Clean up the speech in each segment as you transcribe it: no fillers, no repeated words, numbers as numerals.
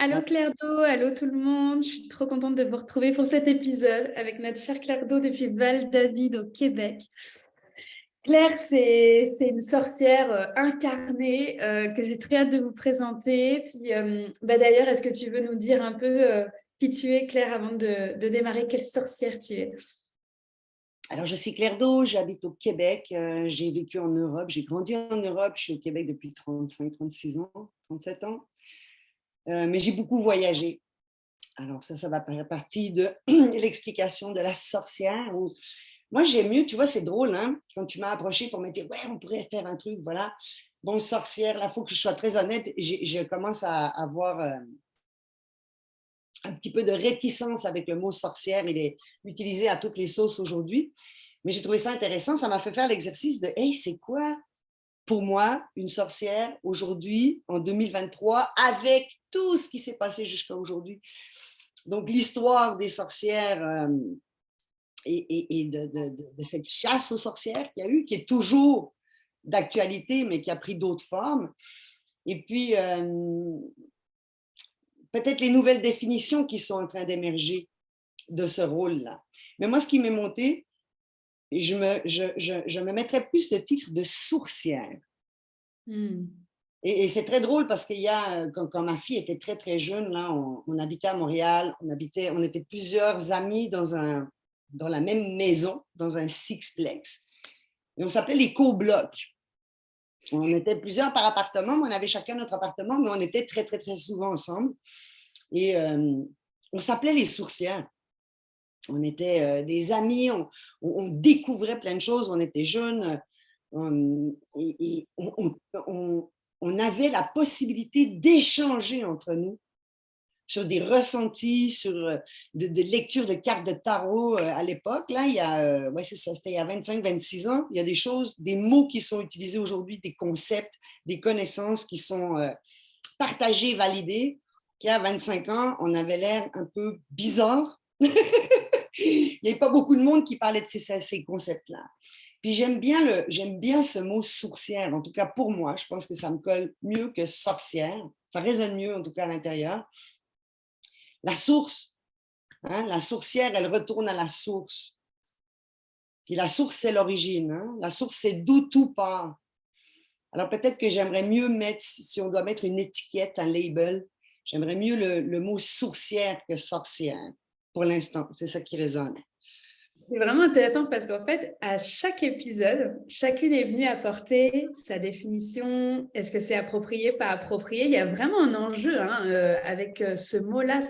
Allô Ah, Claire Do, allô tout le monde. Je suis trop contente de vous retrouver pour cet épisode avec notre chère Claire Do depuis Val-David au Québec. Claire, c'est une sorcière incarnée que j'ai très hâte de vous présenter. Puis, d'ailleurs, est-ce que tu veux nous dire un peu qui tu es, Claire, avant de démarrer, quelle sorcière tu es? alors, je suis Claire Do, j'habite au Québec. J'ai vécu en Europe, j'ai grandi en Europe. Je suis au Québec depuis 35, 36 ans, 37 ans. Mais j'ai beaucoup voyagé. Alors, ça va faire partie de l'explication de la sorcière. Moi, j'aime mieux, tu vois, c'est drôle, hein, quand tu m'as approché pour me dire, ouais, on pourrait faire un truc, voilà. Bon, sorcière, là, il faut que je sois très honnête. Je commence à avoir un petit peu de réticence avec le mot sorcière. Il est utilisé à toutes les sauces aujourd'hui. Mais j'ai trouvé ça intéressant. Ça m'a fait faire l'exercice de, hey, c'est quoi pour moi une sorcière aujourd'hui, en 2023, avec tout ce qui s'est passé jusqu'à aujourd'hui. Donc, l'histoire des sorcières et de cette chasse aux sorcières qu'il y a eu, qui est toujours d'actualité, mais qui a pris d'autres formes. Et puis, peut-être les nouvelles définitions qui sont en train d'émerger de ce rôle-là. Mais moi, ce qui m'est monté, je me mettrais plus le titre de sourcière. Hmm. Et c'est très drôle parce qu'il y a, quand ma fille était très, très jeune, là, on habitait à Montréal, on était plusieurs amis dans la même maison, dans un sixplex. Et on s'appelait les coblocs. On était plusieurs par appartement, mais on avait chacun notre appartement, mais on était très, très, très souvent ensemble. Et on s'appelait les sourcières. On était des amis, on découvrait plein de choses, on était jeunes, et on avait la possibilité d'échanger entre nous sur des ressentis, sur de lecture de cartes de tarot à l'époque. Là, ouais, c'est ça, c'était il y a 25-26 ans. Il y a des choses, des mots qui sont utilisés aujourd'hui, des concepts, des connaissances qui sont partagées, validées, qui à 25 ans, on avait l'air un peu bizarre. Il n'y avait pas beaucoup de monde qui parlait de ces concepts-là. Puis j'aime bien ce mot sourcière, en tout cas pour moi. Je pense que ça me colle mieux que sorcière. Ça résonne mieux, en tout cas à l'intérieur. La source, hein, la sourcière, elle retourne à la source. Puis la source, c'est l'origine. Hein. La source, c'est d'où tout part. Alors peut-être que j'aimerais mieux mettre, si on doit mettre une étiquette, un label, j'aimerais mieux le mot sourcière que sorcière. Pour l'instant, c'est ça qui résonne. C'est vraiment intéressant parce qu'en fait, à chaque épisode, chacune est venue apporter sa définition. Est-ce que c'est approprié, pas approprié? Il y a vraiment un enjeu hein, avec ce mot-là,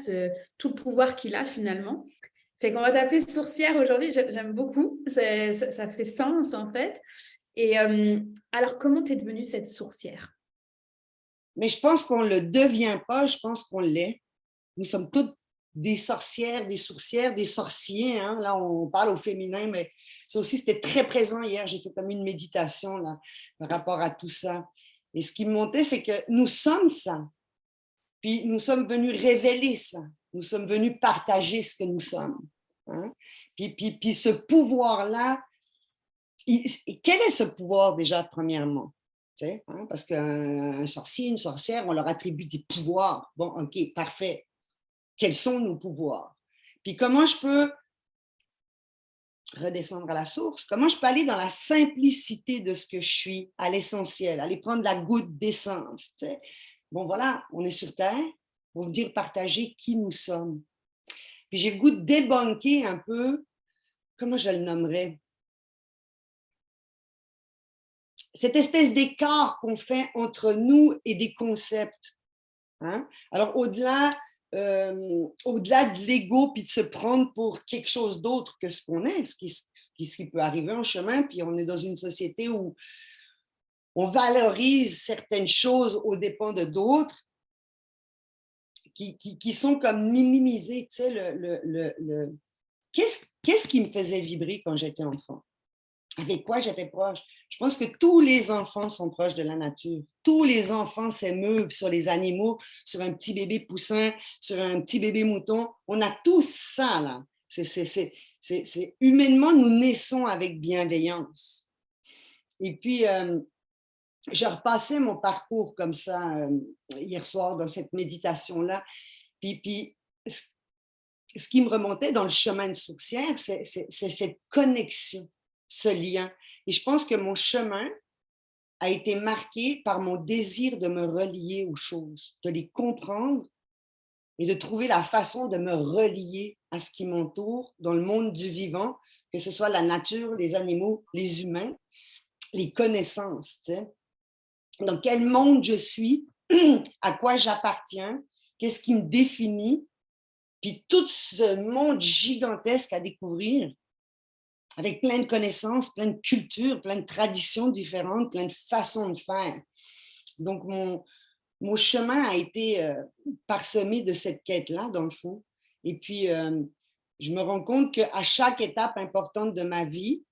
tout le pouvoir qu'il a finalement. Fait qu'on va t'appeler sourcière aujourd'hui. J'aime beaucoup. Ça fait sens en fait. Et alors, comment t'es devenue cette sourcière? Mais je pense qu'on ne le devient pas, je pense qu'on l'est. Nous sommes toutes des sorcières, des sourcières, des sorciers. Hein. Là, on parle au féminin, mais ça aussi, c'était très présent hier. J'ai fait comme une méditation là, par rapport à tout ça. Et ce qui me montait, c'est que nous sommes ça. Puis nous sommes venus révéler ça. Nous sommes venus partager ce que nous sommes. Hein. Puis ce pouvoir-là, quel est ce pouvoir déjà, premièrement? Hein, parce qu'un sorcier, une sorcière, on leur attribue des pouvoirs. Bon, OK, parfait. Quels sont nos pouvoirs? Puis comment je peux redescendre à la source? Comment je peux aller dans la simplicité de ce que je suis, à l'essentiel, aller prendre la goutte d'essence? Bon, voilà, on est sur Terre pour venir partager qui nous sommes. Puis j'ai le goût de débunker un peu, comment je le nommerais? Cette espèce d'écart qu'on fait entre nous et des concepts. Hein? Alors, au-delà de l'ego, puis de se prendre pour quelque chose d'autre que ce qu'on est, ce qui peut arriver en chemin, puis on est dans une société où on valorise certaines choses aux dépens de d'autres, qui sont comme minimisées. Tu sais, qu'est-ce qui me faisait vibrer quand j'étais enfant? Avec quoi j'étais proche? Je pense que tous les enfants sont proches de la nature. Tous les enfants s'émeuvent sur les animaux, sur un petit bébé poussin, sur un petit bébé mouton. On a tous ça, là. Humainement, nous naissons avec bienveillance. Et puis, je repassais mon parcours comme ça hier soir dans cette méditation-là. Puis ce qui me remontait dans le chemin de sourcière, c'est cette connexion, ce lien. Et je pense que mon chemin a été marqué par mon désir de me relier aux choses, de les comprendre et de trouver la façon de me relier à ce qui m'entoure dans le monde du vivant, que ce soit la nature, les animaux, les humains, les connaissances. Tu sais. Dans quel monde je suis, à quoi j'appartiens, qu'est-ce qui me définit, puis tout ce monde gigantesque à découvrir, avec plein de connaissances, plein de cultures, plein de traditions différentes, plein de façons de faire. Donc, mon chemin a été parsemé de cette quête-là, dans le fond. Et puis, je me rends compte qu'à chaque étape importante de ma vie,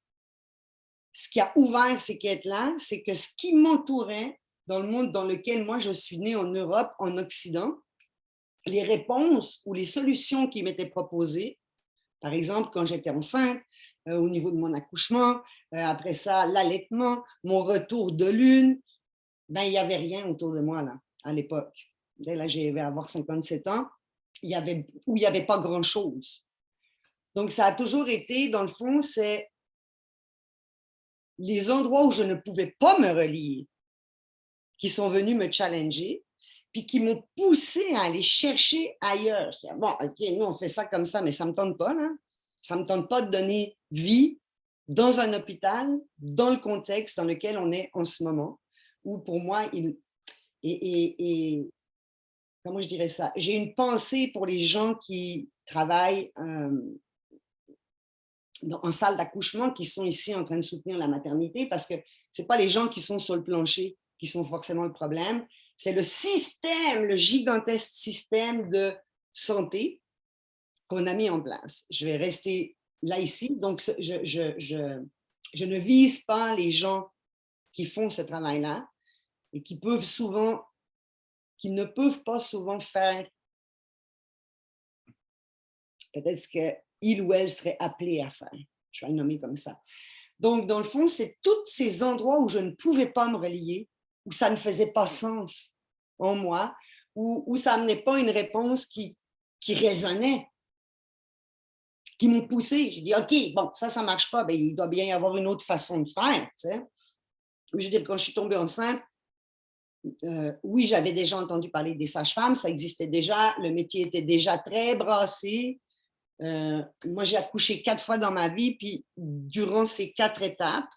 ce qui a ouvert ces quêtes-là, c'est que ce qui m'entourait dans le monde dans lequel moi je suis née en Europe, en Occident, les réponses ou les solutions qui m'étaient proposées, par exemple quand j'étais enceinte, au niveau de mon accouchement, après ça l'allaitement, mon retour de lune, ben il n'y avait rien autour de moi là, à l'époque. Là, je vais avoir 57 ans, il n'y avait pas grand-chose. Donc ça a toujours été, dans le fond, c'est les endroits où je ne pouvais pas me relier, qui sont venus me challenger, puis qui m'ont poussé à aller chercher ailleurs. Bon, OK, nous, on fait ça comme ça, mais ça ne me tente pas, là. Ça ne me tente pas de donner vie dans un hôpital, dans le contexte dans lequel on est en ce moment, où pour moi, comment je dirais ça? J'ai une pensée pour les gens qui travaillent en salle d'accouchement, qui sont ici en train de soutenir la maternité, parce que ce n'est pas les gens qui sont sur le plancher qui sont forcément le problème, c'est le système, le gigantesque système de santé qu'on a mis en place. Je vais rester là ici, donc je ne vise pas les gens qui font ce travail-là et qui ne peuvent pas souvent faire peut-être ce qu'il ou elle serait appelé à faire. Je vais le nommer comme ça. Donc, dans le fond, c'est tous ces endroits où je ne pouvais pas me relier, où ça ne faisait pas sens en moi, où ça n'amenait pas une réponse qui résonnait, qui m'ont poussé. J'ai dit, OK, bon, ça ne marche pas, bien, il doit bien y avoir une autre façon de faire. Tu sais. Je veux dire, quand je suis tombée enceinte, oui, j'avais déjà entendu parler des sages-femmes, ça existait déjà, le métier était déjà très brassé. Moi, j'ai accouché 4 fois dans ma vie, puis durant ces 4 étapes,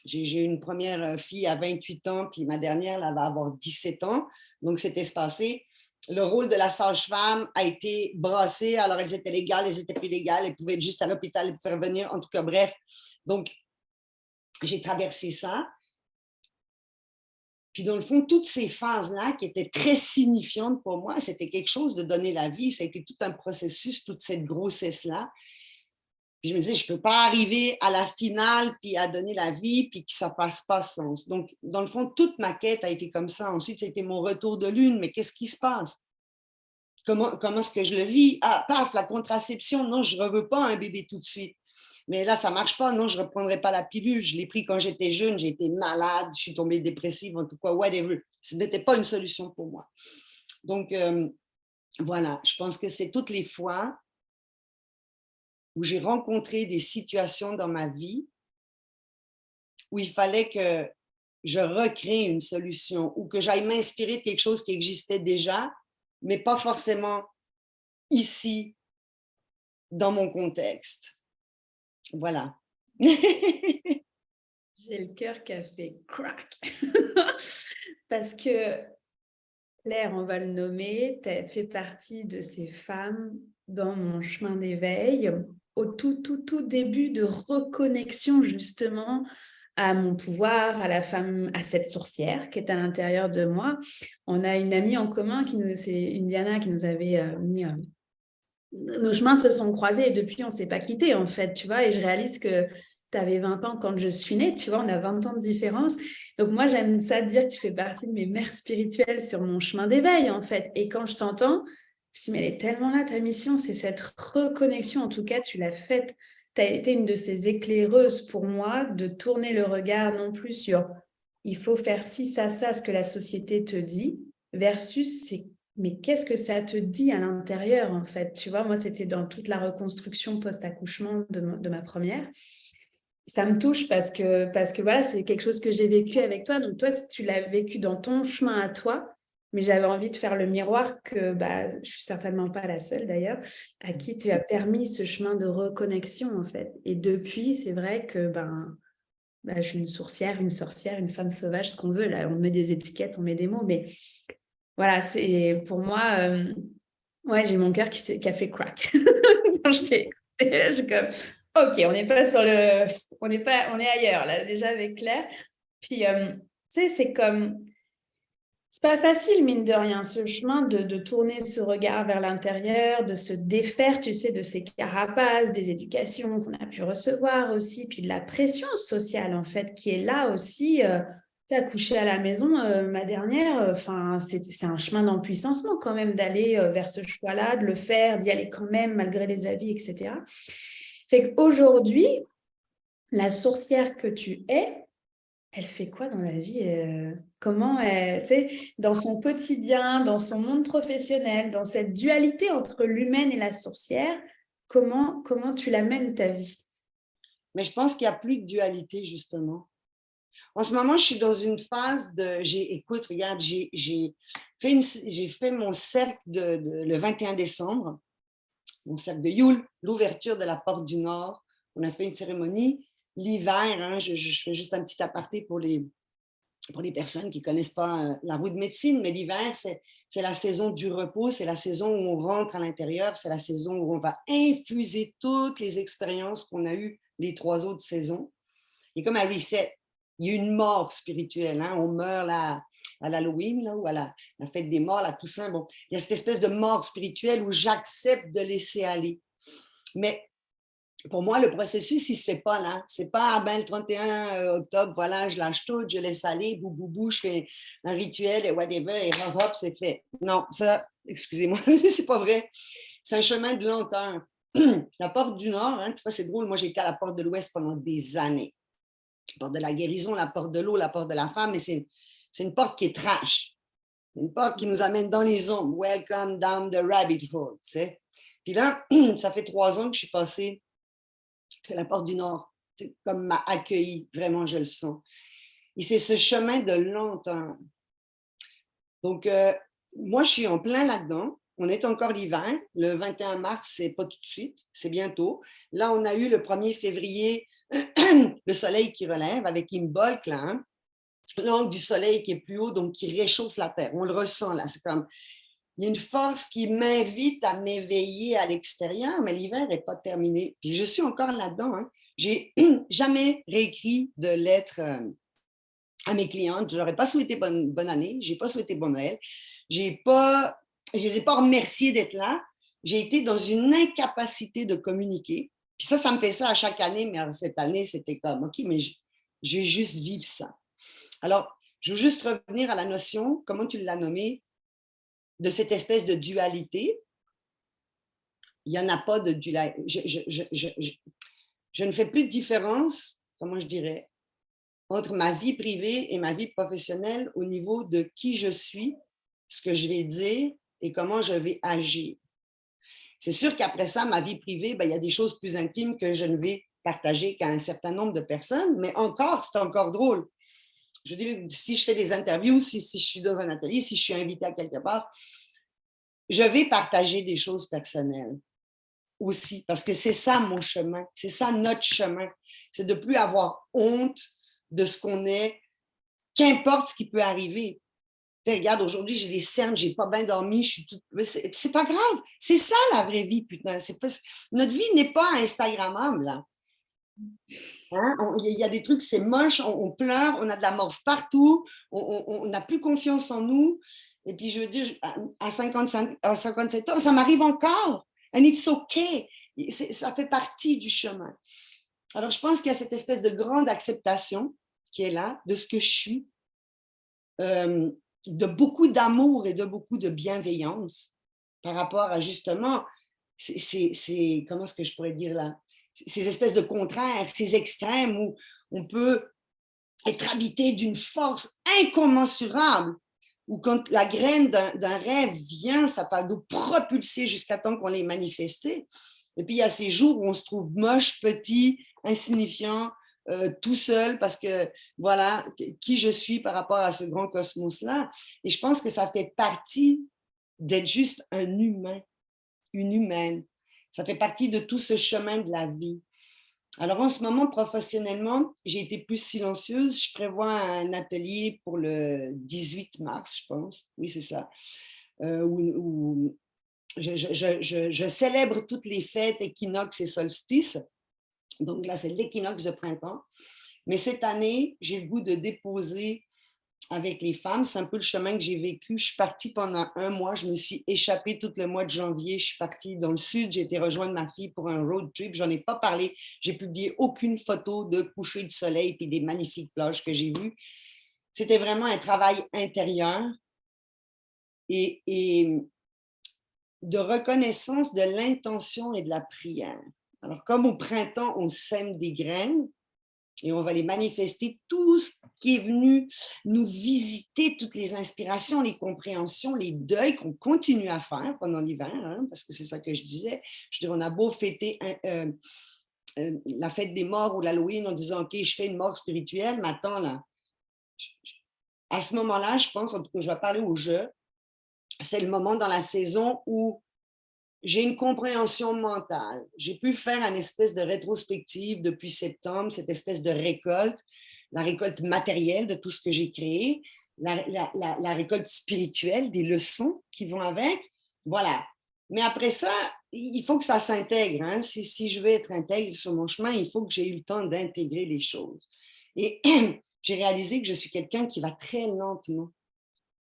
j'ai eu une première fille à 28 ans, puis ma dernière, elle va avoir 17 ans, donc c'était espacé. Le rôle de la sage-femme a été brassé, alors elles étaient légales, elles étaient plus légales, elles pouvaient être juste à l'hôpital et faire venir, en tout cas, bref. Donc, j'ai traversé ça. Puis dans le fond, toutes ces phases-là qui étaient très signifiantes pour moi, c'était quelque chose de donner la vie. Ça a été tout un processus, toute cette grossesse-là. Puis je me disais, je ne peux pas arriver à la finale, puis à donner la vie, puis que ça ne fasse pas sens. Donc, dans le fond, toute ma quête a été comme ça. Ensuite, c'était mon retour de lune. Mais qu'est-ce qui se passe? Comment est-ce que je le vis? Ah, paf, la contraception. Non, je ne veux pas un bébé tout de suite. Mais là, ça ne marche pas. Non, je ne reprendrai pas la pilule. Je l'ai pris quand j'étais jeune. J'ai été malade. Je suis tombée dépressive, en tout cas, whatever. Ce n'était pas une solution pour moi. Donc, voilà, je pense que c'est toutes les fois où j'ai rencontré des situations dans ma vie où il fallait que je recrée une solution ou que j'aille m'inspirer de quelque chose qui existait déjà, mais pas forcément ici, dans mon contexte. Voilà. J'ai le cœur qui a fait crack. Parce que, Claire, on va le nommer, tu as fait partie de ces femmes dans mon chemin d'éveil, au tout début de reconnexion justement à mon pouvoir, à la femme, à cette sorcière qui est à l'intérieur de moi. On a une amie en commun, c'est Indiana, qui nous avait mis... nos chemins se sont croisés et depuis, on ne s'est pas quittés, en fait, tu vois. Et je réalise que tu avais 20 ans quand je suis née, tu vois, on a 20 ans de différence. Donc moi, j'aime ça dire que tu fais partie de mes mères spirituelles sur mon chemin d'éveil, en fait. Et quand je t'entends, je me dis, mais elle est tellement là, ta mission, c'est cette reconnexion. En tout cas, tu l'as faite. Tu as été une de ces éclaireuses pour moi de tourner le regard non plus sur il faut faire ci, ça, ce que la société te dit, versus c'est mais qu'est-ce que ça te dit à l'intérieur, en fait? Tu vois, moi, c'était dans toute la reconstruction post-accouchement de ma première. Ça me touche parce que voilà, c'est quelque chose que j'ai vécu avec toi. Donc, toi, tu l'as vécu dans ton chemin à toi, mais j'avais envie de faire le miroir que bah, je suis certainement pas la seule d'ailleurs, à qui tu as permis ce chemin de reconnexion, en fait. Et depuis, c'est vrai que je suis une sourcière, une sorcière, une femme sauvage, ce qu'on veut. Là, on met des étiquettes, on met des mots, mais voilà, c'est pour moi, ouais, j'ai mon cœur qui a fait crack. Quand je suis comme, ok, on n'est pas sur le, on est ailleurs là déjà avec Claire. Puis, tu sais, c'est pas facile mine de rien ce chemin de tourner ce regard vers l'intérieur, de se défaire, tu sais, de ces carapaces, des éducations qu'on a pu recevoir aussi, puis de la pression sociale en fait qui est là aussi. Accoucher à la maison, ma dernière, enfin, c'est un chemin d'empuissancement quand même d'aller vers ce choix-là, de le faire, d'y aller quand même malgré les avis, etc. Fait qu'aujourd'hui, la sorcière que tu es, elle fait quoi dans la vie comment elle, tu sais, dans son quotidien, dans son monde professionnel, dans cette dualité entre l'humaine et la sorcière, comment tu l'amènes ta vie? Mais je pense qu'il n'y a plus de dualité, justement. En ce moment, je suis dans une phase de... Écoute, regarde, j'ai fait mon cercle le 21 décembre, mon cercle de Yule, l'ouverture de la porte du Nord. On a fait une cérémonie. L'hiver, hein, je fais juste un petit aparté pour les personnes qui ne connaissent pas la roue de médecine, mais l'hiver, c'est la saison du repos, c'est la saison où on rentre à l'intérieur, c'est la saison où on va infuser toutes les expériences qu'on a eues les 3 autres saisons. Il y a comme un reset. Il y a une mort spirituelle. Hein? On meurt là, à l'Halloween là, ou à la fête des morts, la Toussaint. Bon, il y a cette espèce de mort spirituelle où j'accepte de laisser aller. Mais pour moi, le processus, il ne se fait pas là. Ce n'est pas le 31 octobre, voilà, je lâche tout, je laisse aller, bou, bou, bou, je fais un rituel et whatever, et hop, hop, c'est fait. Non, ça, excusez-moi, c'est pas vrai. C'est un chemin de lenteur. La porte du Nord, hein, tu vois, c'est drôle, moi j'ai été à la porte de l'Ouest pendant des années. La porte de la guérison, la porte de l'eau, la porte de la femme, mais c'est une porte qui est trash. Une porte qui nous amène dans les ombres. Welcome down the rabbit hole, tu sais. Puis là, ça fait 3 ans que je suis passée que la porte du Nord, comme m'a accueilli, vraiment, je le sens. Et c'est ce chemin de lenteur. Donc, moi, je suis en plein là-dedans. On est encore l'hiver. Le 21 mars, c'est pas tout de suite, c'est bientôt. Là, on a eu le 1er février, le soleil qui relève avec Imbolc, là, hein? L'angle du soleil qui est plus haut, donc qui réchauffe la terre. On le ressent, là. C'est comme, il y a une force qui m'invite à m'éveiller à l'extérieur, mais l'hiver n'est pas terminé. Puis je suis encore là-dedans. Hein. J'ai jamais réécrit de lettres à mes clientes. Je leur ai pas souhaité bonne année. J'ai pas souhaité bon Noël. Je les ai pas remerciés d'être là. J'ai été dans une incapacité de communiquer. Puis ça me fait ça à chaque année, mais cette année, c'était comme, OK, mais je vais juste vivre ça. Alors, je veux juste revenir à la notion, comment tu l'as nommée, de cette espèce de dualité. Il n'y en a pas de dualité. Je ne fais plus de différence, comment je dirais, entre ma vie privée et ma vie professionnelle au niveau de qui je suis, ce que je vais dire et comment je vais agir. C'est sûr qu'après ça, ma vie privée, il y a des choses plus intimes que je ne vais partager qu'à un certain nombre de personnes, mais encore, c'est encore drôle. Je veux dire, si je fais des interviews, si je suis dans un atelier, si je suis invitée à quelque part, je vais partager des choses personnelles aussi, parce que c'est ça mon chemin, c'est ça notre chemin, c'est de ne plus avoir honte de ce qu'on est, qu'importe ce qui peut arriver. Regarde, aujourd'hui, j'ai des cernes, j'ai pas bien dormi, je suis toute... C'est pas grave, c'est ça la vraie vie, putain. Notre vie n'est pas Instagrammable, là. Hein? Il y a des trucs, c'est moche, on pleure, on a de la morve partout, on n'a plus confiance en nous. Et puis, je veux dire, à 57 ans, ça m'arrive encore. And it's okay. Ça fait partie du chemin. Alors, je pense qu'il y a cette espèce de grande acceptation qui est là, de ce que je suis, de beaucoup d'amour et de beaucoup de bienveillance par rapport à justement, comment est-ce que je pourrais dire là, ces espèces de contraires, ces extrêmes où on peut être habité d'une force incommensurable, ou quand la graine d'un rêve vient, ça peut nous propulser jusqu'à temps qu'on l'ait manifesté. Et puis, il y a ces jours où on se trouve moche, petit, insignifiant, tout seul, parce que, voilà, qui je suis par rapport à ce grand cosmos-là. Et je pense que ça fait partie d'être juste un humain, une humaine. Ça fait partie de tout ce chemin de la vie. Alors, en ce moment, professionnellement, j'ai été plus silencieuse. Je prévois un atelier pour le 18 mars, je pense. Oui, c'est ça. Où je célèbre toutes les fêtes, équinoxes et solstices. Donc là, c'est l'équinoxe de printemps. Mais cette année, j'ai le goût de déposer avec les femmes. C'est un peu le chemin que j'ai vécu. Je suis partie pendant 1 mois. Je me suis échappée tout le mois de janvier. Je suis partie dans le sud. J'ai été rejoindre ma fille pour un road trip. J'en ai pas parlé. J'ai publié aucune photo de coucher de soleil puis des magnifiques plages que j'ai vues. C'était vraiment un travail intérieur et de reconnaissance de l'intention et de la prière. Alors, comme au printemps, on sème des graines, et on va les manifester, tout ce qui est venu nous visiter, toutes les inspirations, les compréhensions, les deuils qu'on continue à faire pendant l'hiver, hein, parce que c'est ça que je disais. Je veux dire, on a beau fêter la fête des morts ou l'Halloween en disant, OK, je fais une mort spirituelle, mais attends, là, à ce moment-là, je pense, en tout cas, je vais parler au jeu, c'est le moment dans la saison où j'ai une compréhension mentale. J'ai pu faire une espèce de rétrospective depuis septembre, cette espèce de récolte, la récolte matérielle de tout ce que j'ai créé, la récolte spirituelle, des leçons qui vont avec. Voilà. Mais après ça, il faut que ça s'intègre. Hein. Si je veux être intègre sur mon chemin, il faut que j'ai eu le temps d'intégrer les choses. Et j'ai réalisé que je suis quelqu'un qui va très lentement.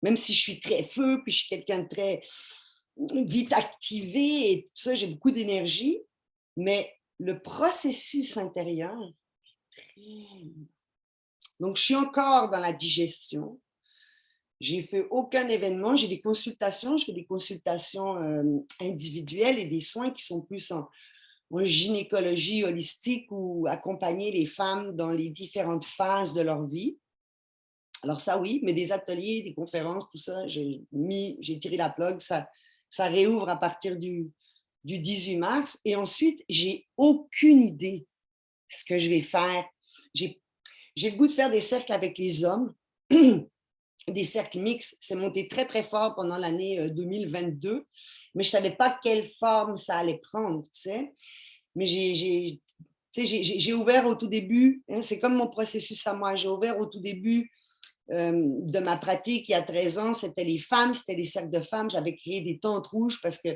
Même si je suis très feu, puis je suis quelqu'un de très vite activé et tout ça, j'ai beaucoup d'énergie, mais le processus intérieur, donc je suis encore dans la digestion. J'ai fait aucun événement, j'ai des consultations, je fais des consultations individuelles et des soins qui sont plus en gynécologie holistique ou accompagner les femmes dans les différentes phases de leur vie. Alors ça, oui, mais des ateliers, des conférences, tout ça, j'ai tiré la plug, ça réouvre à partir du 18 mars. Et ensuite, j'ai aucune idée ce que je vais faire. J'ai le goût de faire des cercles avec les hommes, des cercles mixtes. C'est monté très, très fort pendant l'année 2022, mais je ne savais pas quelle forme ça allait prendre, tu sais. Mais j'ai ouvert au tout début, hein, c'est comme mon processus à moi, j'ai ouvert au tout début de ma pratique il y a 13 ans, c'était les femmes, c'était les cercles de femmes. J'avais créé des tentes rouges parce que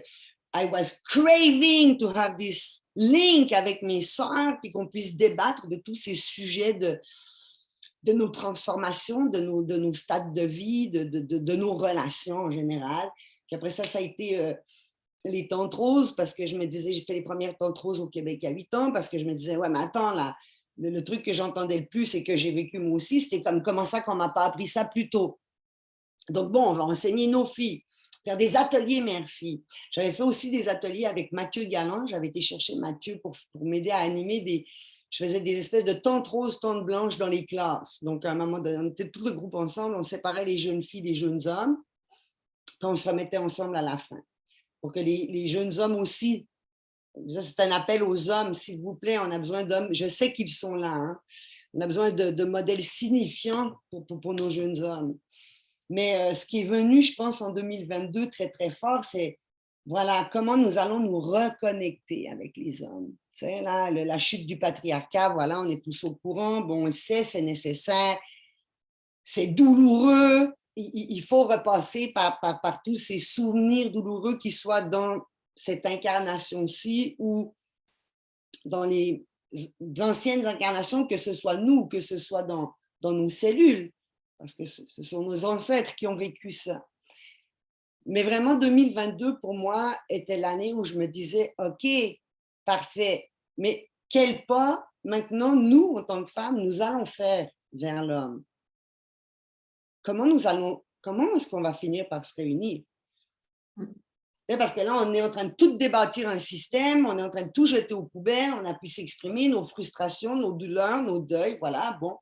I was craving to have this link avec mes sœurs, puis qu'on puisse débattre de tous ces sujets de nos transformations, de nos stades de vie, de nos relations en général. Puis après ça a été les tentes roses, parce que je me disais, j'ai fait les premières tentes roses au Québec il y a 8 ans, parce que je me disais, ouais, mais attends, là, le truc que j'entendais le plus et que j'ai vécu moi aussi, c'était comme comment ça qu'on ne m'a pas appris ça plus tôt. Donc bon, on va enseigner nos filles, faire des ateliers mère-fille. J'avais fait aussi des ateliers avec Mathieu Galland. J'avais été chercher Mathieu pour m'aider à animer des... Je faisais des espèces de tentes roses, tentes blanches dans les classes. Donc à un moment donné, on était tout le groupe ensemble, on séparait les jeunes filles des jeunes hommes, puis on se remettait ensemble à la fin. Pour que les jeunes hommes aussi... C'est un appel aux hommes, s'il vous plaît, on a besoin d'hommes, je sais qu'ils sont là, hein. On a besoin de modèles signifiants pour nos jeunes hommes. Mais ce qui est venu, je pense, en 2022, très, très fort, c'est voilà, comment nous allons nous reconnecter avec les hommes. Tu sais, là, la chute du patriarcat, voilà, on est tous au courant, bon, on le sait, c'est nécessaire, c'est douloureux, il faut repasser par tous ces souvenirs douloureux qui soient dans cette incarnation-ci ou dans les anciennes incarnations, que ce soit nous, que ce soit dans nos cellules, parce que ce sont nos ancêtres qui ont vécu ça. Mais vraiment, 2022, pour moi, était l'année où je me disais, OK, parfait, mais quel pas, maintenant, nous, en tant que femmes, nous allons faire vers l'homme? Comment est-ce qu'on va finir par se réunir? Parce que là, on est en train de tout débâtir un système, on est en train de tout jeter aux poubelles, on a pu s'exprimer, nos frustrations, nos douleurs, nos deuils, voilà, bon.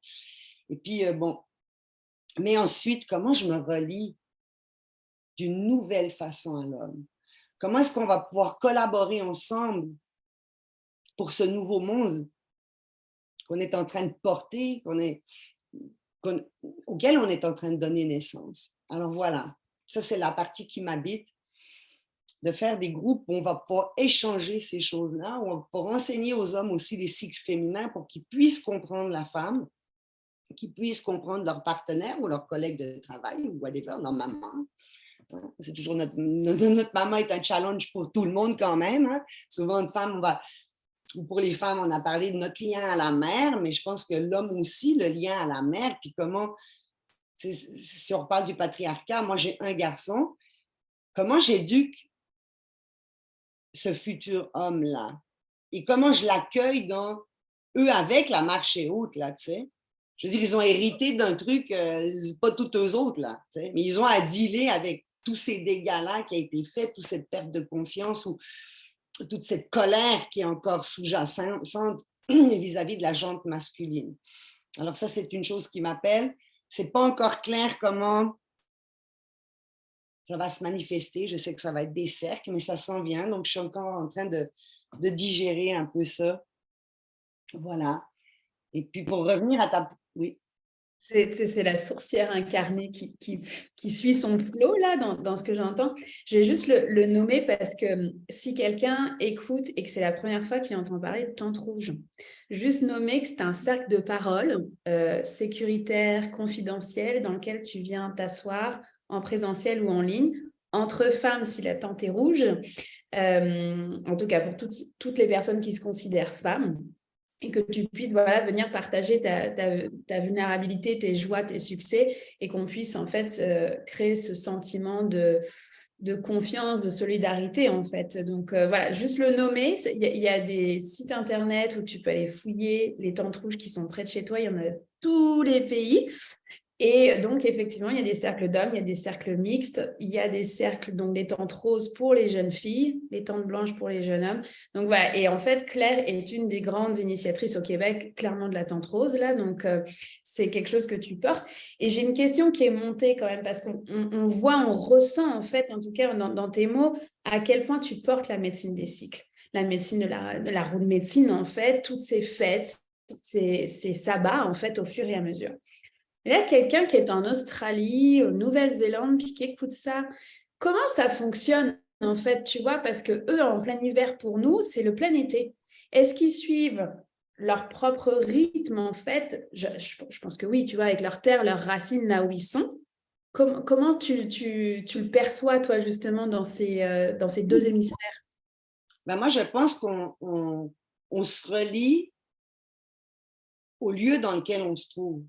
Et puis, bon, mais ensuite, comment je me relie d'une nouvelle façon à l'homme? Comment est-ce qu'on va pouvoir collaborer ensemble pour ce nouveau monde qu'on est en train de porter, qu'on- auquel on est en train de donner naissance? Alors voilà, ça c'est la partie qui m'habite, de faire des groupes où on va pouvoir échanger ces choses-là, où on va pouvoir enseigner aux hommes aussi les cycles féminins pour qu'ils puissent comprendre la femme, qu'ils puissent comprendre leur partenaire ou leur collègue de travail ou whatever, leur maman. C'est toujours notre maman est un challenge pour tout le monde quand même. Hein. Souvent, une femme, pour les femmes, on a parlé de notre lien à la mère, mais je pense que l'homme aussi, le lien à la mère, puis comment, si on parle du patriarcat, moi j'ai un garçon, comment j'éduque ce futur homme-là et comment je l'accueille dans eux avec la marche est haute, là, tu sais. Je veux dire, ils ont hérité d'un truc, pas tous eux autres, là, tu sais, mais ils ont à dealer avec tous ces dégâts-là qui a été fait, toute cette perte de confiance ou toute cette colère qui est encore sous-jacente vis-à-vis de la jante masculine. Alors ça, c'est une chose qui m'appelle. C'est pas encore clair comment ça va se manifester. Je sais que ça va être des cercles, mais ça s'en vient. Donc, je suis encore en train de digérer un peu ça. Voilà. Et puis, pour revenir à ta... Oui. C'est la sourcière incarnée qui suit son flot, là, dans ce que j'entends. Je vais juste le nommer parce que si quelqu'un écoute et que c'est la première fois qu'il entend parler de Tente Rouge, juste nommer que c'est un cercle de parole sécuritaire, confidentiel, dans lequel tu viens t'asseoir en présentiel ou en ligne, entre femmes si la tente est rouge, en tout cas pour toutes les personnes qui se considèrent femmes, et que tu puisses voilà, venir partager ta vulnérabilité, tes joies, tes succès, et qu'on puisse en fait créer ce sentiment de confiance, de solidarité en fait. Donc voilà, juste le nommer. Il y a des sites internet où tu peux aller fouiller les tentes rouges qui sont près de chez toi. Il y en a de tous les pays. Et donc, effectivement, il y a des cercles d'hommes, il y a des cercles mixtes, il y a des cercles, donc des tentes roses pour les jeunes filles, les tentes blanches pour les jeunes hommes. Donc voilà, et en fait, Claire est une des grandes initiatrices au Québec, clairement de la tente rose, là, donc c'est quelque chose que tu portes. Et j'ai une question qui est montée quand même, parce qu'on voit, on ressent en fait, en tout cas dans tes mots, à quel point tu portes la médecine des cycles, la médecine de la roue de médecine, en fait, toutes ces fêtes, ces sabbats, en fait, au fur et à mesure. Et là, quelqu'un qui est en Australie, en Nouvelle-Zélande, puis qui écoute ça, comment ça fonctionne en fait, tu vois, parce que eux, en plein hiver, pour nous, c'est le plein été. Est-ce qu'ils suivent leur propre rythme en fait? Je pense que oui, tu vois, avec leur terre, leurs racines là où ils sont. Comment tu le perçois, toi, justement, dans ces deux hémisphères? Ben moi, je pense on se relie au lieu dans lequel on se trouve.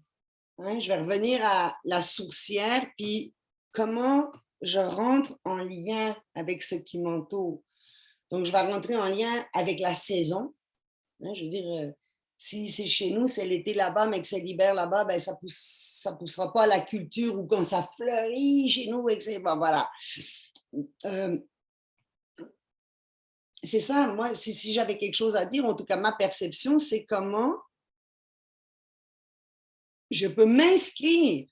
Hein, je vais revenir à la sourcière, puis comment je rentre en lien avec ce qui m'entoure. Donc, je vais rentrer en lien avec la saison. Hein, je veux dire, si c'est chez nous, c'est l'été là-bas, mais que c'est l'hiver là-bas, ben ça poussera pas à la culture ou quand ça fleurit chez nous, et que c'est... Bon, voilà. C'est ça, moi, si j'avais quelque chose à dire, en tout cas, ma perception, c'est comment je peux m'inscrire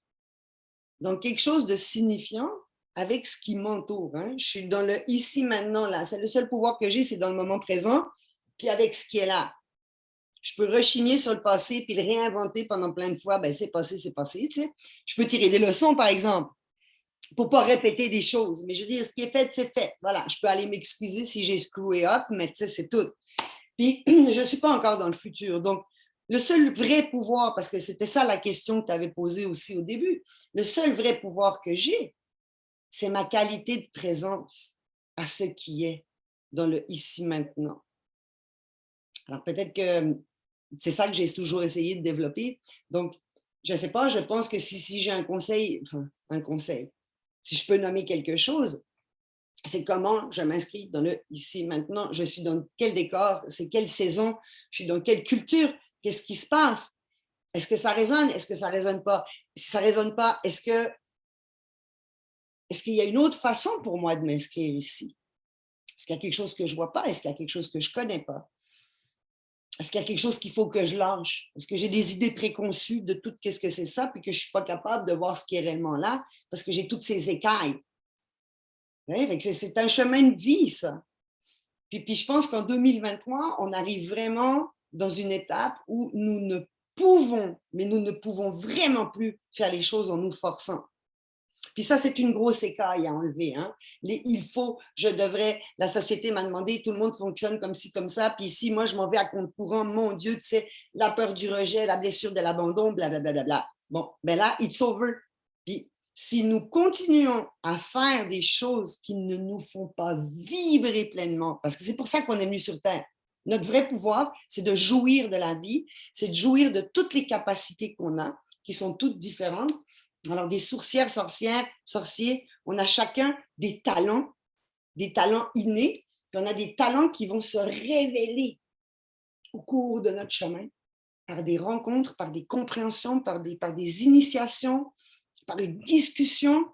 dans quelque chose de signifiant avec ce qui m'entoure. Hein. Je suis dans le ici, maintenant, là. C'est le seul pouvoir que j'ai, c'est dans le moment présent, puis avec ce qui est là. Je peux rechigner sur le passé, puis le réinventer pendant plein de fois. Ben, c'est passé, tu sais. Je peux tirer des leçons, par exemple, pour pas répéter des choses. Mais je veux dire, ce qui est fait, c'est fait. Voilà, je peux aller m'excuser si j'ai screwé up, mais tu sais, c'est tout. Puis, je ne suis pas encore dans le futur. Donc, le seul vrai pouvoir, parce que c'était ça la question que tu avais posée aussi au début, le seul vrai pouvoir que j'ai, c'est ma qualité de présence à ce qui est dans le ici maintenant. Alors peut-être que c'est ça que j'ai toujours essayé de développer. Donc, je ne sais pas, je pense que si j'ai un conseil, si je peux nommer quelque chose, c'est comment je m'inscris dans le ici maintenant. Je suis dans quel décor, c'est quelle saison, je suis dans quelle culture, qu'est-ce qui se passe? Est-ce que ça résonne? Est-ce que ça ne résonne pas? Si ça ne résonne pas, est-ce qu'il y a une autre façon pour moi de m'inscrire ici? Est-ce qu'il y a quelque chose que je ne vois pas? Est-ce qu'il y a quelque chose que je ne connais pas? Est-ce qu'il y a quelque chose qu'il faut que je lâche? Est-ce que j'ai des idées préconçues de tout ce que c'est ça, puis que je ne suis pas capable de voir ce qui est réellement là, parce que j'ai toutes ces écailles? Ouais, c'est un chemin de vie, ça. Puis je pense qu'en 2023, on arrive vraiment dans une étape où nous ne pouvons, mais nous ne pouvons vraiment plus faire les choses en nous forçant. Puis ça, c'est une grosse écaille à enlever. Hein. Il faut, je devrais, la société m'a demandé, tout le monde fonctionne comme ci, comme ça, puis si moi, je m'en vais à compte courant, mon Dieu, tu sais, la peur du rejet, la blessure de l'abandon, blablabla. Bon, ben là, it's over. Puis si nous continuons à faire des choses qui ne nous font pas vibrer pleinement, parce que c'est pour ça qu'on est venu sur Terre, notre vrai pouvoir, c'est de jouir de la vie, c'est de jouir de toutes les capacités qu'on a, qui sont toutes différentes. Alors, des sorcières, sorciers, on a chacun des talents innés, puis on a des talents qui vont se révéler au cours de notre chemin, par des rencontres, par des compréhensions, par des initiations, par des discussions,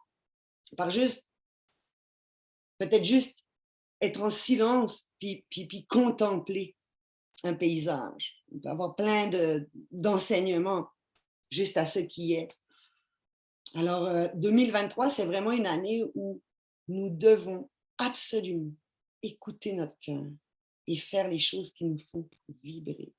par peut-être juste être en silence, puis contempler un paysage. On peut avoir plein d'enseignements juste à ce qui est. Alors, 2023, c'est vraiment une année où nous devons absolument écouter notre cœur et faire les choses qui nous font vibrer.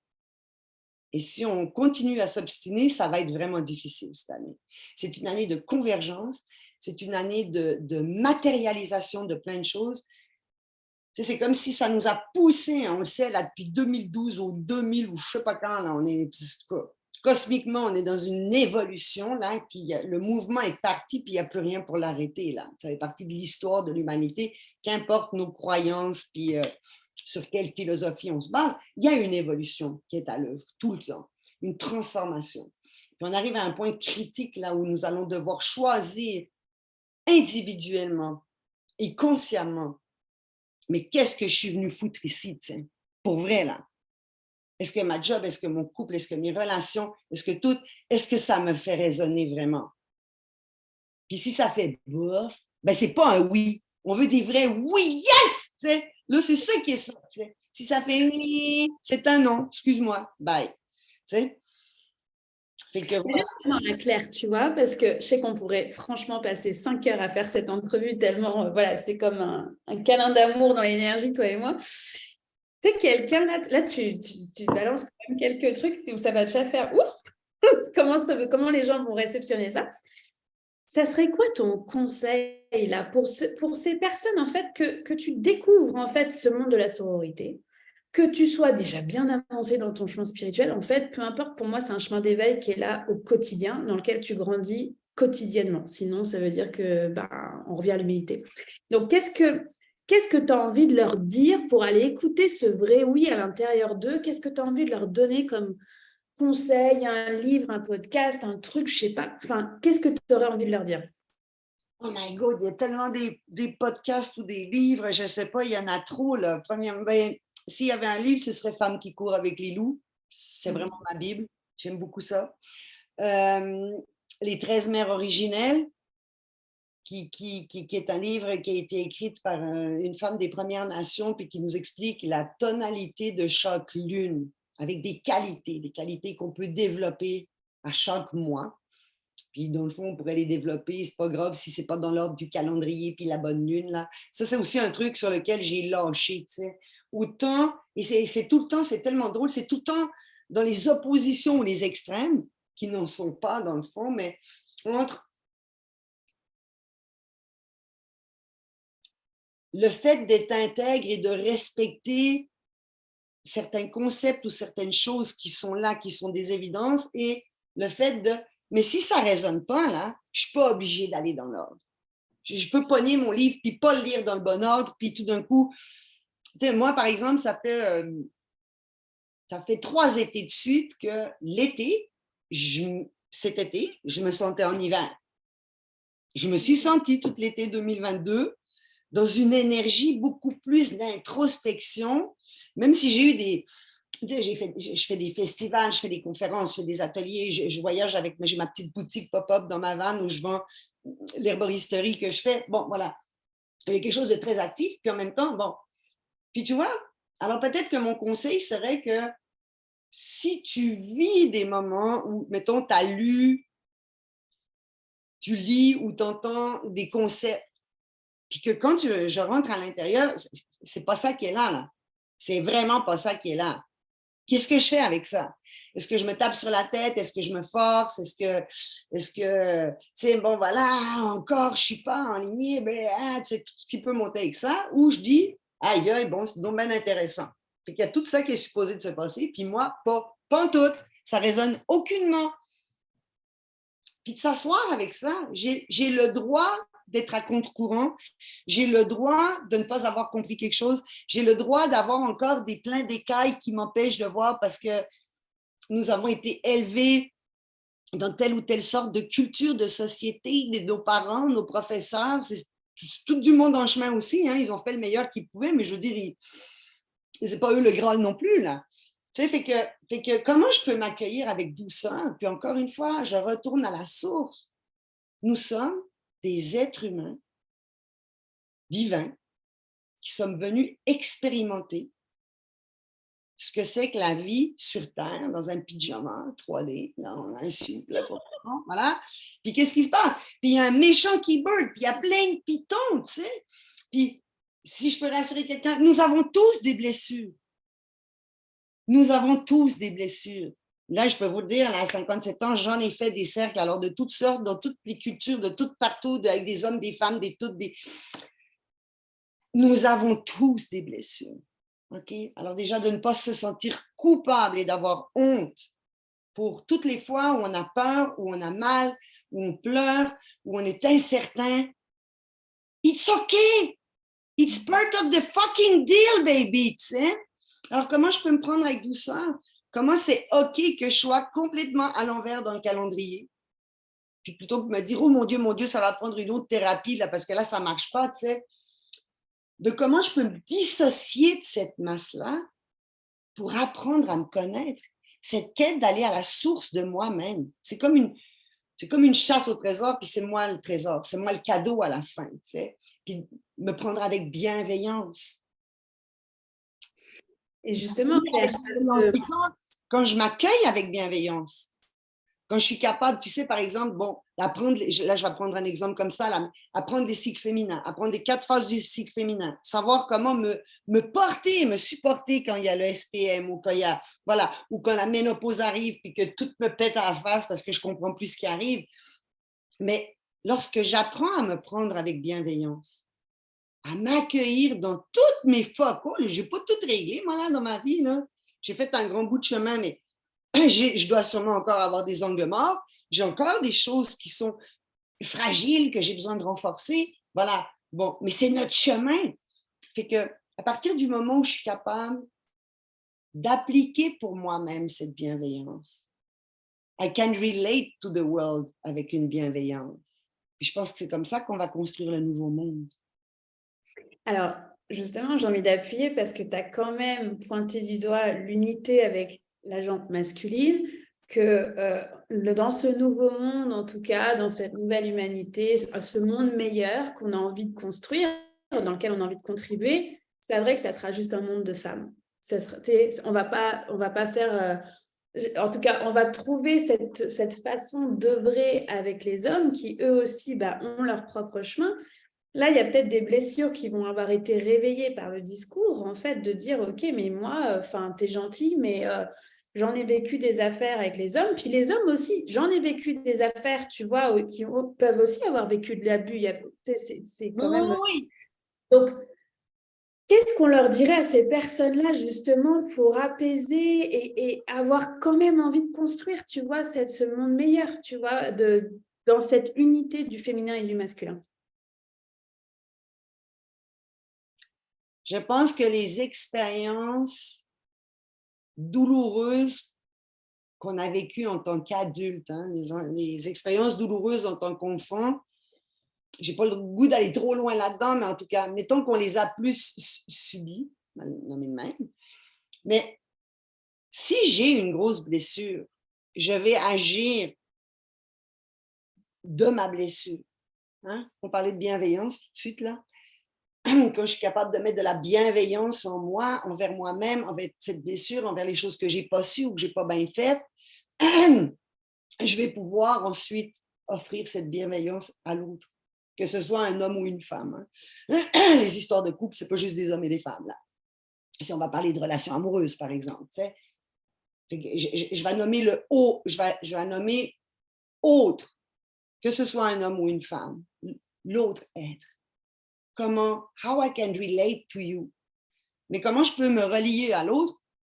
Et si on continue à s'obstiner, ça va être vraiment difficile cette année. C'est une année de convergence, c'est une année de matérialisation de plein de choses. C'est comme si ça nous a poussé, hein, on le sait, là, depuis 2012 ou 2000 ou je ne sais pas quand, là, on est cosmiquement, on est dans une évolution, là, puis le mouvement est parti, puis il n'y a plus rien pour l'arrêter, là. Ça fait partie de l'histoire de l'humanité, qu'importe nos croyances, puis sur quelle philosophie on se base, il y a une évolution qui est à l'œuvre, tout le temps, une transformation. Puis on arrive à un point critique, là, où nous allons devoir choisir individuellement et consciemment, mais qu'est-ce que je suis venue foutre ici, t'sais, pour vrai, là? Est-ce que ma job, est-ce que mon couple, est-ce que mes relations, est-ce que ça me fait résonner vraiment? Puis si ça fait bof, ben c'est pas un oui. On veut des vrais oui, yes! T'sais. Là, c'est ça qui est ça. T'sais. Si ça fait oui, c'est un non, excuse-moi, bye. T'sais. Fait que, voilà. Justement, la Claire, tu vois, parce que je sais qu'on pourrait franchement passer 5 heures à faire cette entrevue tellement, voilà, c'est comme un câlin d'amour dans l'énergie, toi et moi. Tu sais, quelqu'un, là tu balances quand même quelques trucs où ça va déjà faire ouf! Comment les gens vont réceptionner ça? Ça serait quoi ton conseil là pour ces personnes en fait que tu découvres en fait ce monde de la sororité, que tu sois déjà bien avancé dans ton chemin spirituel, en fait, peu importe, pour moi, c'est un chemin d'éveil qui est là au quotidien, dans lequel tu grandis quotidiennement. Sinon, ça veut dire que on revient à l'humilité. Donc, qu'est-ce que tu as envie de leur dire pour aller écouter ce vrai oui à l'intérieur d'eux? Qu'est-ce que tu as envie de leur donner comme conseil, un livre, un podcast, un truc, je sais pas. Enfin, qu'est-ce que tu aurais envie de leur dire? Oh my God, il y a tellement des podcasts ou des livres, je ne sais pas, il y en a trop, là. Premièrement, ben, s'il y avait un livre, ce serait Femmes qui courent avec les loups. C'est vraiment ma Bible. J'aime beaucoup ça. Les 13 mères originelles, qui est un livre qui a été écrit par une femme des Premières Nations, puis qui nous explique la tonalité de chaque lune, avec des qualités qu'on peut développer à chaque mois. Puis, dans le fond, on pourrait les développer. C'est pas grave si c'est pas dans l'ordre du calendrier puis la bonne lune, là. Ça, c'est aussi un truc sur lequel j'ai lâché, tu sais. Autant, et c'est tout le temps, c'est tellement drôle, c'est tout le temps dans les oppositions ou les extrêmes, qui n'en sont pas, dans le fond, mais entre le fait d'être intègre et de respecter certains concepts ou certaines choses qui sont là, qui sont des évidences, et le fait de mais si ça ne résonne pas, là, je ne suis pas obligée d'aller dans l'ordre. Je peux pogner mon livre puis pas le lire dans le bon ordre, puis tout d'un coup, tu sais, moi, par exemple, ça fait 3 étés de suite que l'été, cet été, je me sentais en hiver. Je me suis sentie toute l'été 2022 dans une énergie beaucoup plus d'introspection, même si j'ai eu des... Tu sais, je fais des festivals, je fais des conférences, je fais des ateliers, je voyage avec, j'ai ma petite boutique pop-up dans ma van où je vends l'herboristerie que je fais. Bon, voilà. Il y a quelque chose de très actif, puis en même temps, bon. Puis tu vois, alors peut-être que mon conseil serait que si tu vis des moments où, mettons, tu lis ou tu entends des concepts, puis que quand je rentre à l'intérieur, c'est pas ça qui est là. C'est vraiment pas ça qui est là. Qu'est-ce que je fais avec ça? Est-ce que je me tape sur la tête? Est-ce que je me force? Tu sais, bon, voilà, encore, je suis pas en ligne, ben, tu sais, tout ce qui peut monter avec ça, ou je dis, aïe, aïe, bon, c'est donc bien intéressant. Fait qu'il y a tout ça qui est supposé de se passer, puis moi, pas en tout. Ça résonne aucunement. Puis de s'asseoir avec ça, j'ai le droit d'être à contre-courant, j'ai le droit de ne pas avoir compris quelque chose, j'ai le droit d'avoir encore des pleins d'écailles qui m'empêchent de voir parce que nous avons été élevés dans telle ou telle sorte de culture, de société, nos parents, nos professeurs, c'est tout du monde en chemin aussi, hein, ils ont fait le meilleur qu'ils pouvaient, mais je veux dire, c'est pas eux le Graal non plus, là. Tu sais, fait que comment je peux m'accueillir avec douceur? Puis encore une fois, je retourne à la source. Nous sommes des êtres humains divins qui sommes venus expérimenter ce que c'est que la vie sur Terre, dans un pyjama 3D, là, on a un suit, là, voilà. Puis qu'est-ce qui se passe? Puis il y a un méchant keyboard, puis il y a plein de pitons, tu sais. Puis si je peux rassurer quelqu'un, nous avons tous des blessures. Nous avons tous des blessures. Là, je peux vous le dire, à 57 ans, j'en ai fait des cercles, alors de toutes sortes, dans toutes les cultures, de toutes partout, avec des hommes, des femmes, des... Nous avons tous des blessures. Okay? Alors déjà, de ne pas se sentir coupable et d'avoir honte pour toutes les fois où on a peur, où on a mal, où on pleure, où on est incertain. It's okay. It's part of the fucking deal, baby. Tu sais? Alors, comment je peux me prendre avec douceur? Comment c'est OK que je sois complètement à l'envers dans le calendrier? Puis plutôt que de me dire, oh mon Dieu, ça va prendre une autre thérapie, là, parce que là, ça ne marche pas, tu sais. De comment je peux me dissocier de cette masse-là pour apprendre à me connaître. Cette quête d'aller à la source de moi-même. C'est comme une chasse au trésor, puis c'est moi le trésor. C'est moi le cadeau à la fin, tu sais. Puis me prendre avec bienveillance. Et justement, Quand je m'accueille avec bienveillance, quand je suis capable, tu sais, par exemple, bon, là, je vais prendre un exemple comme ça, là, apprendre les cycles féminins, apprendre les 4 phases du cycle féminin, savoir comment me porter, me supporter quand il y a le SPM ou quand il y a, voilà, ou quand la ménopause arrive puis que tout me pète à la face parce que je comprends plus ce qui arrive. Mais lorsque j'apprends à me prendre avec bienveillance, à m'accueillir dans toutes mes fautes, je n'ai pas tout rayé, moi, là, dans ma vie, là. J'ai fait un grand bout de chemin, mais je dois sûrement encore avoir des angles morts. J'ai encore des choses qui sont fragiles que j'ai besoin de renforcer. Voilà. Bon, mais c'est notre chemin. Fait que à partir du moment où je suis capable d'appliquer pour moi-même cette bienveillance, I can relate to the world avec une bienveillance. Puis je pense que c'est comme ça qu'on va construire le nouveau monde. Alors, justement, j'ai envie d'appuyer parce que tu as quand même pointé du doigt l'unité avec la jante masculine, que dans ce nouveau monde, en tout cas, dans cette nouvelle humanité, ce monde meilleur qu'on a envie de construire, dans lequel on a envie de contribuer, c'est pas vrai que ça sera juste un monde de femmes. On va pas faire... en tout cas, on va trouver cette façon d'œuvrer avec les hommes qui, eux aussi, ont leur propre chemin. Là, il y a peut-être des blessures qui vont avoir été réveillées par le discours, en fait, de dire, OK, mais moi, t'es gentil, mais j'en ai vécu des affaires avec les hommes. Puis les hommes aussi, j'en ai vécu des affaires, tu vois, peuvent aussi avoir vécu de l'abus. C'est quand même... Oui. Donc, qu'est-ce qu'on leur dirait à ces personnes-là, justement, pour apaiser et avoir quand même envie de construire, tu vois, ce monde meilleur, tu vois, dans cette unité du féminin et du masculin? Je pense que les expériences douloureuses qu'on a vécues en tant qu'adulte, hein, les expériences douloureuses en tant qu'enfant, j'ai pas le goût d'aller trop loin là-dedans, mais en tout cas, mettons qu'on les a plus subies, nommé de même. Mais si j'ai une grosse blessure, je vais agir de ma blessure. Hein? On parlait de bienveillance tout de suite là. quand je suis capable de mettre de la bienveillance en moi, envers moi-même, envers cette blessure, envers les choses que je n'ai pas su ou que je n'ai pas bien faites, je vais pouvoir ensuite offrir cette bienveillance à l'autre, que ce soit un homme ou une femme. Hein. Les histoires de couple, ce n'est pas juste des hommes et des femmes. Là. Si on va parler de relations amoureuses, par exemple, je vais nommer le haut, je vais nommer autre, que ce soit un homme ou une femme, l'autre être. Comment, how I can relate to you. Mais comment je peux me relier à l'autre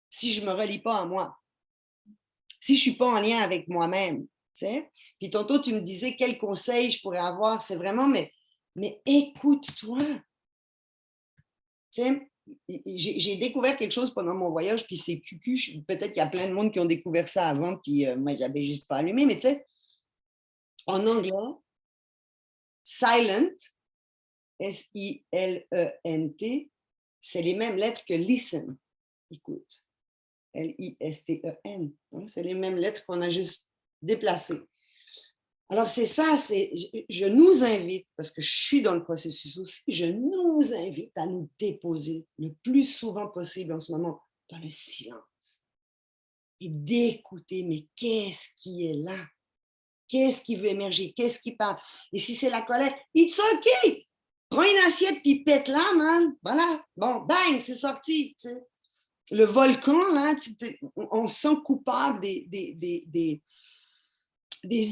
si je ne me relie pas à moi? Si je ne suis pas en lien avec moi-même. T'sais? Puis tantôt, tu me disais quel conseil je pourrais avoir. C'est vraiment, mais écoute-toi. J'ai découvert quelque chose pendant mon voyage, puis c'est cucu. Peut-être qu'il y a plein de monde qui ont découvert ça avant, puis moi, je n'avais juste pas allumé. Mais tu sais, en anglais, silent, S-I-L-E-N-T, c'est les mêmes lettres que listen, écoute, L-I-S-T-E-N. C'est les mêmes lettres qu'on a juste déplacées. Alors, c'est ça, je nous invite, parce que je suis dans le processus aussi, je nous invite à nous déposer le plus souvent possible en ce moment dans le silence et d'écouter, mais qu'est-ce qui est là? Qu'est-ce qui veut émerger? Qu'est-ce qui parle? Et si c'est la colère, it's OK! Prends une assiette puis pète-la, man. Voilà. Bon, bang, c'est sorti. T'sais. Le volcan, là, on se sent coupable des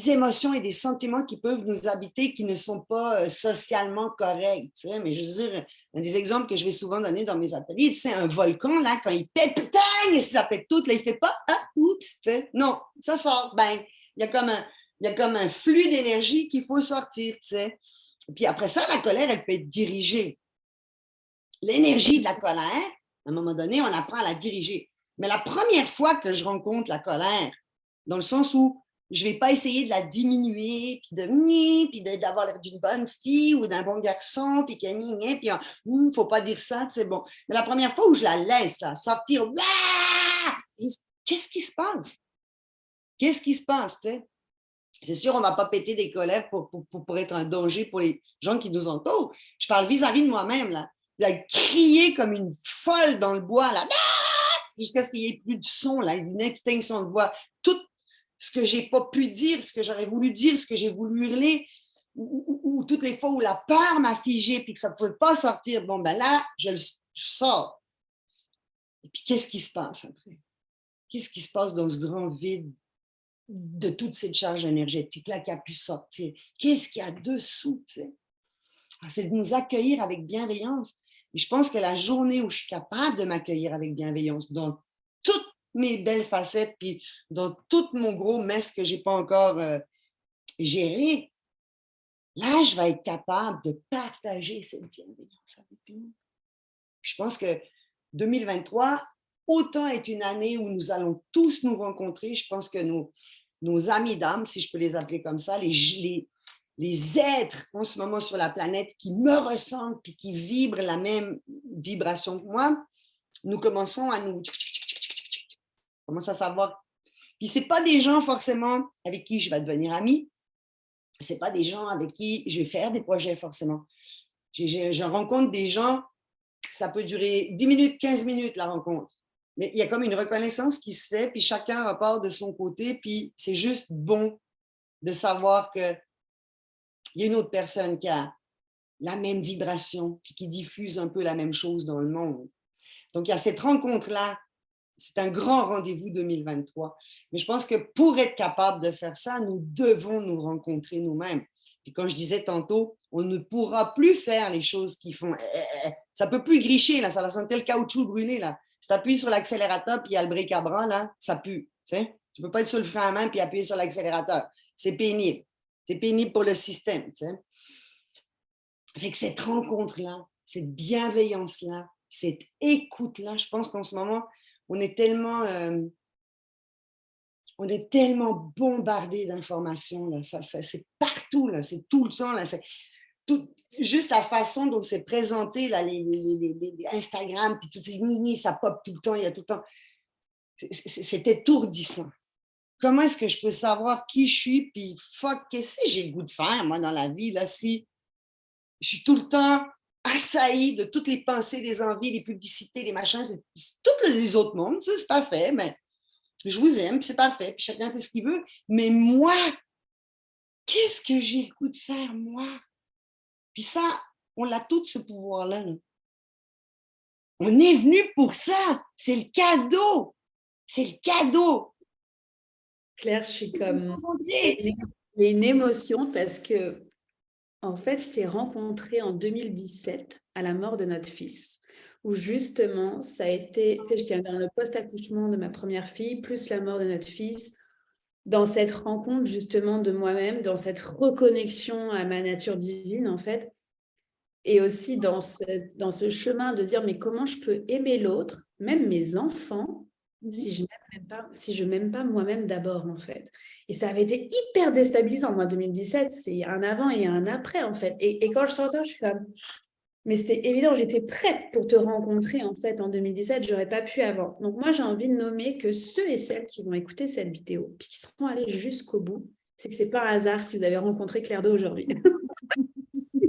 émotions et des sentiments qui peuvent nous habiter qui ne sont pas socialement corrects. T'sais. Mais je veux dire, un des exemples que je vais souvent donner dans mes ateliers, c'est un volcan, là, quand il pète, putain, et ça pète tout, là, il ne fait pas, ah, oups, t'sais. Non, ça sort, bang. Il y a comme un flux d'énergie qu'il faut sortir, tu sais. Puis après ça, la colère, elle peut être dirigée. L'énergie de la colère, à un moment donné, on apprend à la diriger. Mais la première fois que je rencontre la colère, dans le sens où je ne vais pas essayer de la diminuer, puis d'avoir l'air d'une bonne fille ou d'un bon garçon, puis il ne faut pas dire ça, c'est bon. Mais la première fois où je la laisse là, sortir, qu'est-ce qui se passe? Qu'est-ce qui se passe, tu sais? C'est sûr, on ne va pas péter des colères pour être un danger pour les gens qui nous entourent. Je parle vis-à-vis de moi-même, là. Crier comme une folle dans le bois, là, jusqu'à ce qu'il n'y ait plus de son, là, une extinction de voix. Tout ce que je n'ai pas pu dire, ce que j'aurais voulu dire, ce que j'ai voulu hurler, ou toutes les fois où la peur m'a figé puis que ça ne peut pas sortir, bon, ben là, je sors. Et puis, qu'est-ce qui se passe après? Qu'est-ce qui se passe dans ce grand vide de toute cette charge énergétique-là qui a pu sortir? Qu'est-ce qu'il y a dessous? C'est de nous accueillir avec bienveillance. Et je pense que la journée où je suis capable de m'accueillir avec bienveillance dans toutes mes belles facettes, puis dans tout mon gros mess que je n'ai pas encore géré, là, je vais être capable de partager cette bienveillance avec nous. Je pense que 2023, autant est une année où nous allons tous nous rencontrer. Je pense que nos amis d'âme, si je peux les appeler comme ça, les êtres en ce moment sur la planète qui me ressentent et qui vibrent la même vibration que moi, nous commençons à nous... On commence à savoir. Puis ce n'est pas des gens forcément avec qui je vais devenir amie. Ce n'est pas des gens avec qui je vais faire des projets forcément. Je rencontre des gens, ça peut durer 10 minutes, 15 minutes la rencontre. Mais il y a comme une reconnaissance qui se fait, puis chacun repart de son côté, puis c'est juste bon de savoir qu'il y a une autre personne qui a la même vibration, puis qui diffuse un peu la même chose dans le monde. Donc, il y a cette rencontre-là. C'est un grand rendez-vous 2023. Mais je pense que pour être capable de faire ça, nous devons nous rencontrer nous-mêmes. Puis comme je disais tantôt, on ne pourra plus faire les choses qui font... Ça ne peut plus gricher, là, ça va sentir le caoutchouc brûlé. Là. Si tu appuies sur l'accélérateur puis il y a le bric à bras, là, ça pue. Tu ne peux pas être sur le frein à main puis appuyer sur l'accélérateur. C'est pénible. C'est pénible pour le système. T'sais. Fait que cette rencontre-là, cette bienveillance-là, cette écoute-là, je pense qu'en ce moment, on est tellement bombardé d'informations. Là. Ça, c'est partout, là. C'est tout le temps. Là. Juste la façon dont c'est présenté, là, les Instagram, puis tout ça pop tout le temps, il y a tout le temps. C'est étourdissant. Comment est-ce que je peux savoir qui je suis, puis fuck, qu'est-ce que j'ai le goût de faire, moi, dans la vie, là, si je suis tout le temps assaillie de toutes les pensées, les envies, les publicités, les machins. C'est tous les autres mondes, ça, c'est parfait, mais je vous aime, puis c'est parfait, puis chacun fait ce qu'il veut. Mais moi, qu'est-ce que j'ai le goût de faire, moi? Puis ça, on a tout ce pouvoir-là. Là. On est venu pour ça. C'est le cadeau. C'est le cadeau. Claire, je suis comme... Il y a une émotion parce que, en fait, je t'ai rencontrée en 2017 à la mort de notre fils, où justement, ça a été... Tu sais, j'étais dans le post-accouchement de ma première fille, plus la mort de notre fils, dans cette rencontre justement de moi-même, dans cette reconnexion à ma nature divine, en fait, et aussi dans ce chemin de dire, mais comment je peux aimer l'autre, même mes enfants, si je m'aime pas moi-même d'abord, en fait. Et ça avait été hyper déstabilisant, moi, 2017, c'est un avant et un après, en fait. Et quand je t'entends, je suis comme, mais c'était évident, j'étais prête pour te rencontrer, en fait, en 2017, j'aurais pas pu avant. Donc moi, j'ai envie de nommer que ceux et celles qui vont écouter cette vidéo, puis qui seront allés jusqu'au bout, c'est que c'est pas un hasard si vous avez rencontré Claire Do aujourd'hui.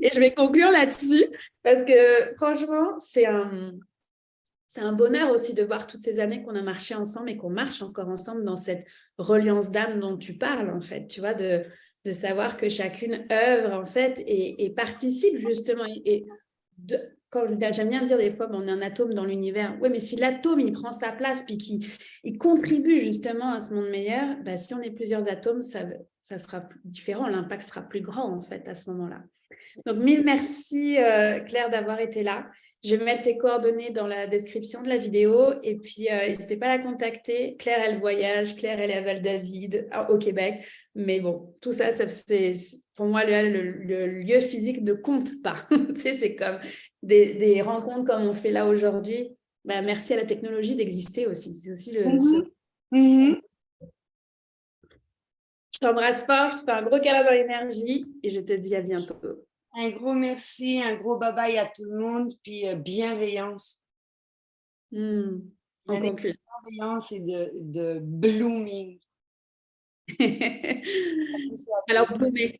Et je vais conclure là-dessus, parce que franchement, c'est un bonheur aussi de voir toutes ces années qu'on a marché ensemble et qu'on marche encore ensemble dans cette reliance d'âme dont tu parles, en fait, tu vois, de savoir que chacune œuvre, en fait, et participe justement. Quand j'aime bien dire des fois, on est un atome dans l'univers. Oui, mais si l'atome, il prend sa place, puis qu'il contribue justement à ce monde meilleur, bah, si on est plusieurs atomes, ça sera différent, l'impact sera plus grand, en fait, à ce moment-là. Donc, mille merci, Claire, d'avoir été là. Je vais mettre tes coordonnées dans la description de la vidéo et puis n'hésitez pas à la contacter. Claire, elle voyage. Claire, elle est à Val-David, au Québec. Mais bon, tout ça, c'est pour moi, le lieu physique ne compte pas. Tu sais, c'est comme des rencontres comme on fait là aujourd'hui. Bah, merci à la technologie d'exister aussi. C'est aussi Je t'embrasse fort, je te fais un gros câlin dans l'énergie et je te dis à bientôt. Un gros merci, un gros bye-bye à tout le monde, puis bienveillance. On conclut. Bienveillance et de blooming. Alors, blooming.